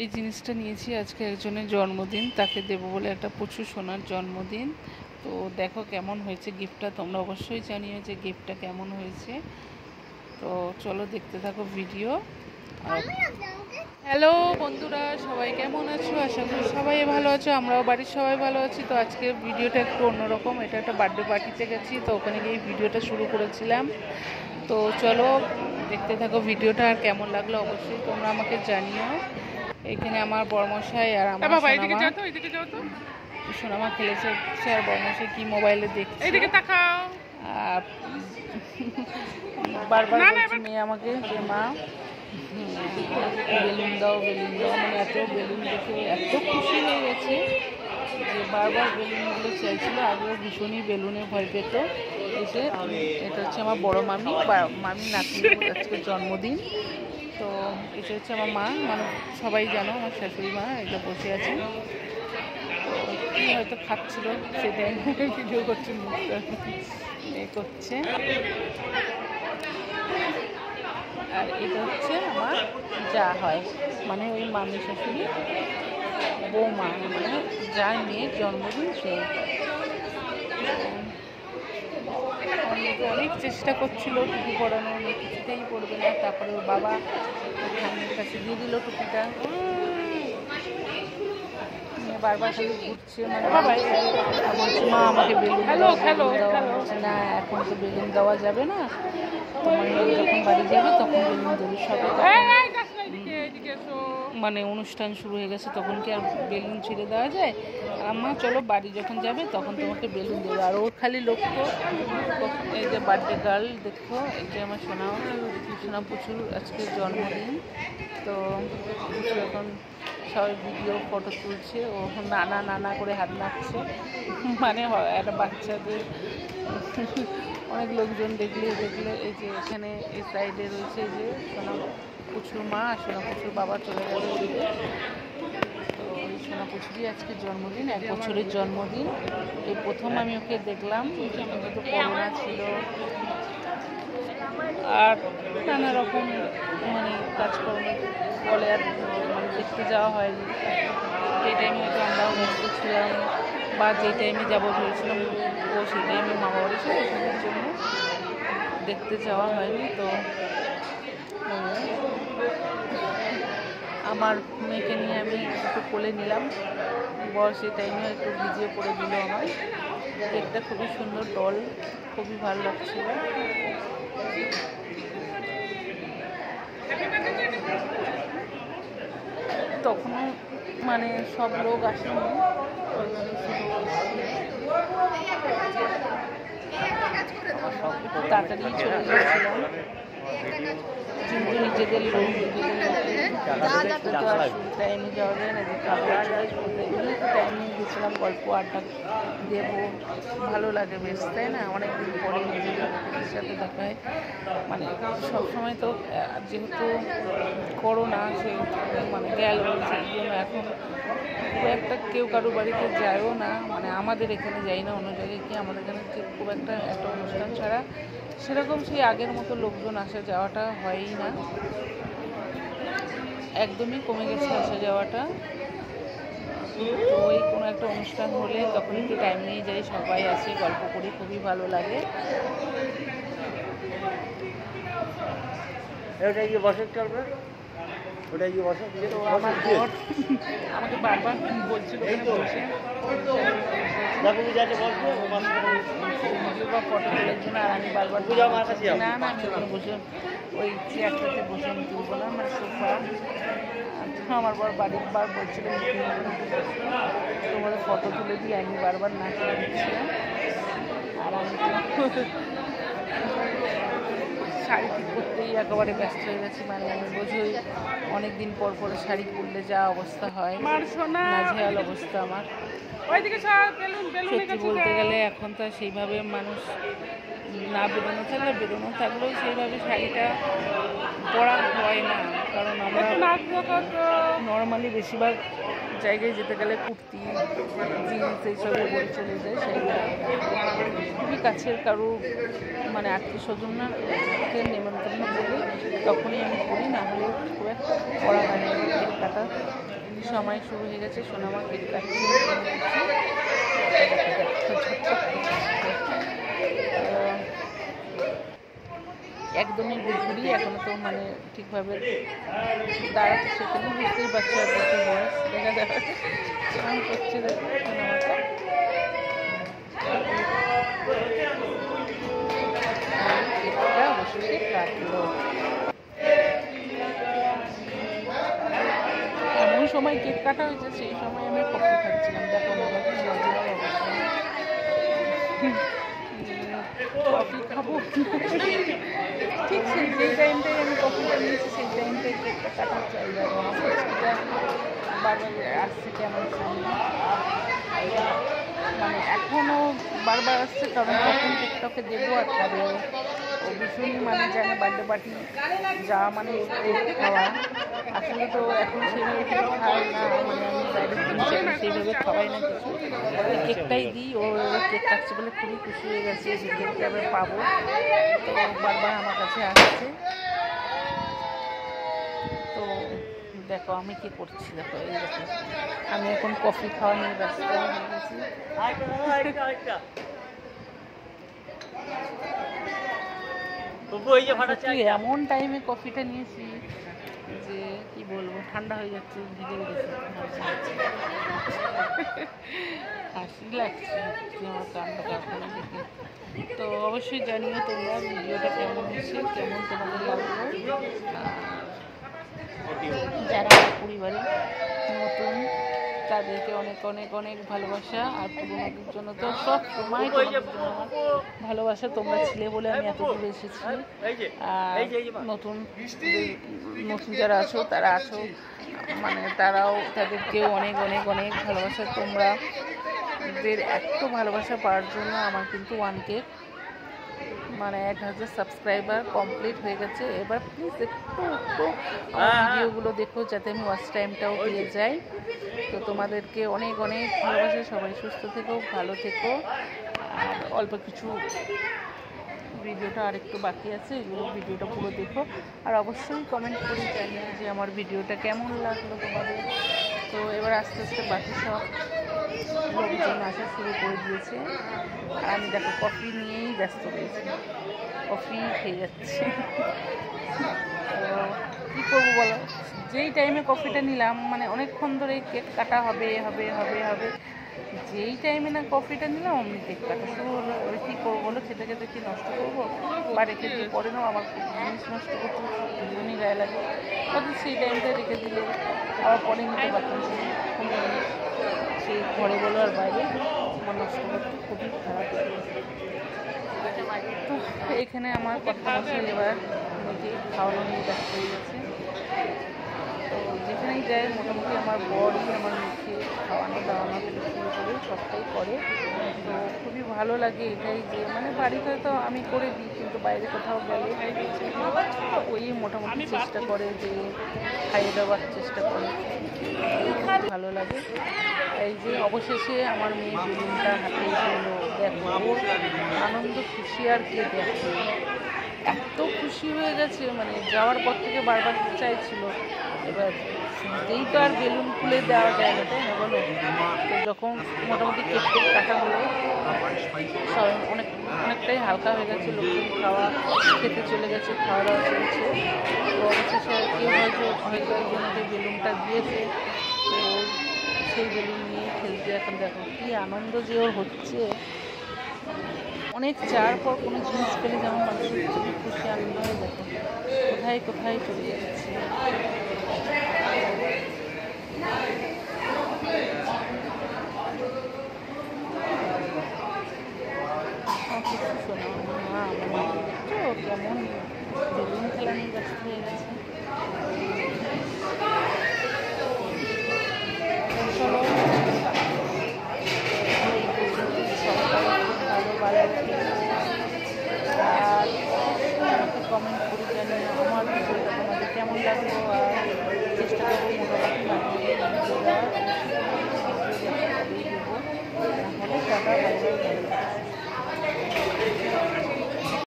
এই জিনিসটা নিয়েছি আজকে একজনের জন্মদিন, তাকে দেবো বলে, একটা পুচু সোনার জন্মদিন। তো দেখো কেমন হয়েছে গিফটটা, তোমরা অবশ্যই জানিও যে গিফটটা কেমন হয়েছে। তো চলো দেখতে থাকো ভিডিও। হ্যালো বন্ধুরা, সবাই কেমন আছো? আশা করি সবাই ভালো আছো, আমরাও বাড়ির সবাই ভালো আছি। তো আজকে ভিডিওটা একটু অন্যরকম, এটা একটা বার্থডে পার্টিতে গেছি, তো ওখানে গিয়ে ভিডিওটা শুরু করেছিলাম। তো চলো দেখতে থাকো ভিডিওটা, আর কেমন লাগলো অবশ্যই তোমরা আমাকে জানিও। এখানে আমার বড়মশাই আর আমার সোনামা খেলেছে, আর বড়মশাই কি মোবাইলে দেখছে। আর বারবার বলছে মেয়ে আমাকে যে মা বেলুন দাও বেলুন দাও, মানে এত বেলুন দেখে এত খুশি হয়ে গেছে যে বারবার বেলুনগুলো চাইছিল। আগেও ভীষণই বেলুনে ভয় পেত। এসে এটা হচ্ছে আমার বড় মামি নাতনি, আজকে জন্মদিন। তো এটা হচ্ছে আমার মা, মানে সবাই জানো আমার শাশুড়ি মা, এটা বসে আছে। তো হয়তো খাচ্ছিল, সেটাই ভিডিও করছে, মুখটা এ করছে। আর এটা হচ্ছে আমার যা হয়, মানে ওই মামি শাশুড়ি বৌমা, মানে যার মেয়ের জন্মদিন সে। অনেক চেষ্টা করছিল টুপি পরানোর, মেয়ে কিছুতেই পড়বে না। তারপরে ওর বাবা ঠাম্মির কাছে দিয়ে দিল টুপিটা। বারবার খালি ঘুরছে, মানে বাবাই বলছে মা আমাকে বেলুন দেওয়া, বলছে না এখন তো বেলুন দেওয়া যাবে না, তোমার যখন বাড়ি যাবে তখন বেলুন দেবে। সবে মানে অনুষ্ঠান শুরু হয়ে গেছে, তখন কি আর বেলুন ছিঁড়ে দেওয়া যায়? আম্মা চলো বাড়ি যখন যাবে তখন তোমাকে বেলুন দেবে। আর ওর খালি লক্ষ্য, এই যে বার্থডে গার্ল দেখো, এই যে আমার সোনা পুচুর আজকে জন্মদিন। তো পুচু এখন সবাই ভিডিও ফটো তুলছে, ও নানা নানা করে হাত নাড়ছে, মানে একটা বাচ্চাদের অনেক লোকজন দেখলে এই যে এখানে এই সাইডে রয়েছে যে সোনা পুচুর মা আর সোনা পুচুর বাবা চলে গেল ওদিকে। তো এই সোনা পুচুরই আজকে জন্মদিন, 1 বছরের জন্মদিন। এই প্রথম আমি ওকে দেখলাম, তো করোনা ছিল আর নানা রকম মানে কাজকর্ম বলে আর মানে দেখতে যাওয়া হয়নি। যে টাইমে হয়তো আমরাও ব্যস্ত ছিলাম, বা যে টাইমে যাবো ভেবেছিলাম ও সেই টাইমে মা বাড়ি ছিল, সেটার জন্য দেখতে যাওয়া হয়নি। তো আমার মেয়েকে নিয়ে আমি একটু কোলে নিলাম, বর সেই টাইমে একটু ভিডিও করে দিল আমার। কেকটা খুবই সুন্দর, ডল, খুবই ভালো লাগছিল। তখনও মানে সব লোক আসেনি, তাড়াতাড়ি চলে গিয়েছিলাম, কিন্তু নিজেদের লোক টাইমে যাওয়া যায় না, যে টাইমে গেছিলাম, গল্প আড্ডা দেবো, ভালো লাগে বেশ, তাই না? অনেকদিন পরে নিজেদের সাথে দেখা হয়। মানে সবসময় তো যেহেতু করোনা, সে মানে গেল, সেই জন্য এখন খুব একটা কেউ কারো বাড়িতে যায়ও না, মানে আমাদের এখানে যাই না, অন্য জায়গায় কি আমাদের এখানে খুব একটা অনুষ্ঠান ছাড়া সেরকম সেই আগের মতো লোকজন আসা যাওয়াটা হয়ই না, একদমই কমে গেছে আসা যাওয়াটা। তো ওই কোনো একটা অনুষ্ঠান হলে তখন একটু টাইম নিয়ে যাই, সবাই আসে, গল্প করি, খুবই ভালো লাগে। তো আমার বর আমাকে বারবার বলছিল বসে ভিডিও বা ফটো তোলার জন্য, আর আমি বারবার না না আমি ওখানে বসে ওই চেয়ারটাতে বসে আমি তুলবো না, মানে সোফা। আমার বর বাড়ির বলছিল তোমাদের ফটো তুলে দিয়ে, আমি বারবার না তুলে দিচ্ছিলাম। আর আমি শাড়ি ঠিক করতেই একেবারে ব্যস্ত হয়ে গেছি, মানে আমি বোঝোই অনেক দিন পর পরে শাড়ি পরলে যা অবস্থা হয়, নাজেহাল অবস্থা আমার। সত্যি বলতে গেলে এখন তো সেইভাবে মানুষ না বেরোনো থাকলেও সেইভাবে শাড়িটা পরা হয় না, কারণ আমরা নর্মালি বেশিরভাগ জায়গায় যেতে গেলে কুর্তি, জিন্স এইসবের উপরে চলে যায়। শাড়িটা খুবই কাছের কারো মানে আত্মীয় স্বজনকে নেমন্তন্ন করি তখনই আমি করি, না হলে খুব একটা পরা হয় না। কেক কাটা সময় শুরু হয়ে গেছে, সোনামা কেক কাটছে। একদমই ঘুরঘুরি, এখনো তো মানে ঠিকভাবে দাঁড়াতে সেখানে, বুঝতেই পারছি আর বছর বয়স। দেখা যাবে কেমন করছে দেখো সোনামাটা। কেকটা অবশ্যই কাটলো। এমন সময় কেক কাটা হয়েছে, সেই সময় আমি কফি খাচ্ছিলাম। দেখো আমার কি লজ্জার অবস্থা, কফি খাবো ঠিক যেই টাইমটাই আমি কফিটা নিয়েছি সেই টাইমটাই কেকটা কাটার চাই যাবো। সেটা বারবার আসছে কেমন সামনে, মানে এখনও বারবার আসছে, কারণ কখন কেকটাকে দেবো আর কবে। ও ভীষণই মানে জানে বার্থডে পার্টি যা মানে কেক খাওয়া। আসলে তো এখন সেইভাবে কেক খাই না, মানে আমি বাইরে সেইভাবে খাওয়াই না কিছু, কেকটাই দিই। ও কেক কাটছে বলে খুবই খুশি হয়ে গেছে যে কেকটা এবার পাবো, তো বারবার আমার কাছে আসছে। তো দেখো আমি কি করছি, দেখো এই দেখো আমি এখন কফি খাওয়া নিয়ে ব্যস্ত হয়ে গেছি। এমন টাইমে কফিটা নিয়েছি যে কি বলবো, ঠান্ডা হয়ে যাচ্ছে, ভিজে গেছে, হাসি লাগছে আমার কান্ড কারখানা দেখে। তো অবশ্যই জানিও তোমরা ভিডিওটা কেমন হচ্ছে, কেমন তোমাদের লাগলো। যারা পরিবারে নতুন তাদেরকে অনেক অনেক অনেক ভালোবাসা, আর পুরোনোদের জন্য তো সব সময় ভালোবাসা। তোমরা ছিলে বলে আমি এত দূরে এসেছি। আর নতুন নতুন যারা আছো তারা আছো, মানে তারাও, তাদেরকেও অনেক অনেক অনেক ভালোবাসা। তোমরা এত ভালোবাসা পাওয়ার জন্য আমার কিন্তু 1K মানে 1000 সাবস্ক্রাইবার কমপ্লিট হয়ে গেছে। এবার প্লিজ একটু ভিডিওগুলো দেখো যাতে আমি ওয়াচ টাইমটাও পেয়ে যাই। তো তোমাদেরকে অনেক অনেক ভালোবাসা, সবাই সুস্থ থেকো, ভালো থেকো। আর অল্প কিছু ভিডিওটা আরেকটু বাকি আছে, এগুলো ভিডিওটা পুরো দেখো। আর অবশ্যই কমেন্ট করে জানিও যে আমার ভিডিওটা কেমন লাগলো তোমাদের। তো এবার আস্তে আস্তে বাকি সব লোকজন আসা শুরু করে দিয়েছে, আর আমি দেখো কফি নিয়েই ব্যস্ত রয়েছি, কফি খেয়ে যাচ্ছি। তো কী করবো বলো, যেই টাইমে কফিটা নিলাম মানে অনেকক্ষণ ধরে কেক কাটা হবে হবে হবে হবে, যেই টাইমে না কফিটা নিলাম অমনি কেক কাটা শুরু হলো। এবার কী করবো বলো, খেতে খেতে কি নষ্ট করবো, বা রেখে দিয়ে পরে নাও, আমার জিনিস নষ্ট করতে ভীষণই গায়ে লাগে। তবে সেই টাইমটা রেখে দিলে আবার পরে নিতে পারতাম, সেই ঘরে বলো আর বাইরে আমার নষ্ট করতে খুবই খারাপ লাগে। তো এখানে আমার কথা বলছে, এবার মেয়েকে খাওয়ানো নিয়ে ব্যস্ত হয়ে গেছে। তো যেখানেই যায় মোটামুটি আমার বরই আমার মেয়েকে খাওয়ানো দাওয়ানো থেকে শুরু করে সবটাই করে। তো খুবই ভালো লাগে এটাই যে মানে বাড়িতে তো আমি করে দিই, কিন্তু বাইরে কোথাও গেলে ওই মোটামুটি চেষ্টা করে যে খাইয়ে দেওয়ার চেষ্টা করে, ভালো লাগে। এই যে অবশেষে আমার মেয়ে বেলুনটা হাতে এসে এলো, দেখো আনন্দ খুশি আর কে দেখো, এত খুশি হয়ে গেছে মানে যাওয়ার পর থেকে বারবার চাইছিল। এবার শুনতেই তো আর বেলুন খুলে দেওয়া যায় না, তাই না বলো। তো যখন মোটামুটি কেক কেক কাটা হলো, সবাই অনেকটাই হালকা হয়ে গেছে, লোকজন খাওয়া খেতে চলে গেছে, খাওয়া দাওয়া চলছে। তো অবশেষে কেউ হয়তো একজনকে বেলুনটা দিয়েছে, তো সেই বেলুন নিয়ে খেলতে এখন দেখো কী আনন্দ যে ওর হচ্ছে। অনেক চার পর কোনো জিনিস পেলে যেমন মানুষের খুবই খুশি আনন্দ হয়ে, দেখো কোথায় কোথায় চলে যাচ্ছে। কিছু শোনা মা আমার দেখছো কেমন বেলুন খেলা নিয়ে ব্যস্ত হয়ে গেছে। চলো আর কমেন্ট করে জানিও আমার ভিডিওটা তোমাদের কেমন লাগলো।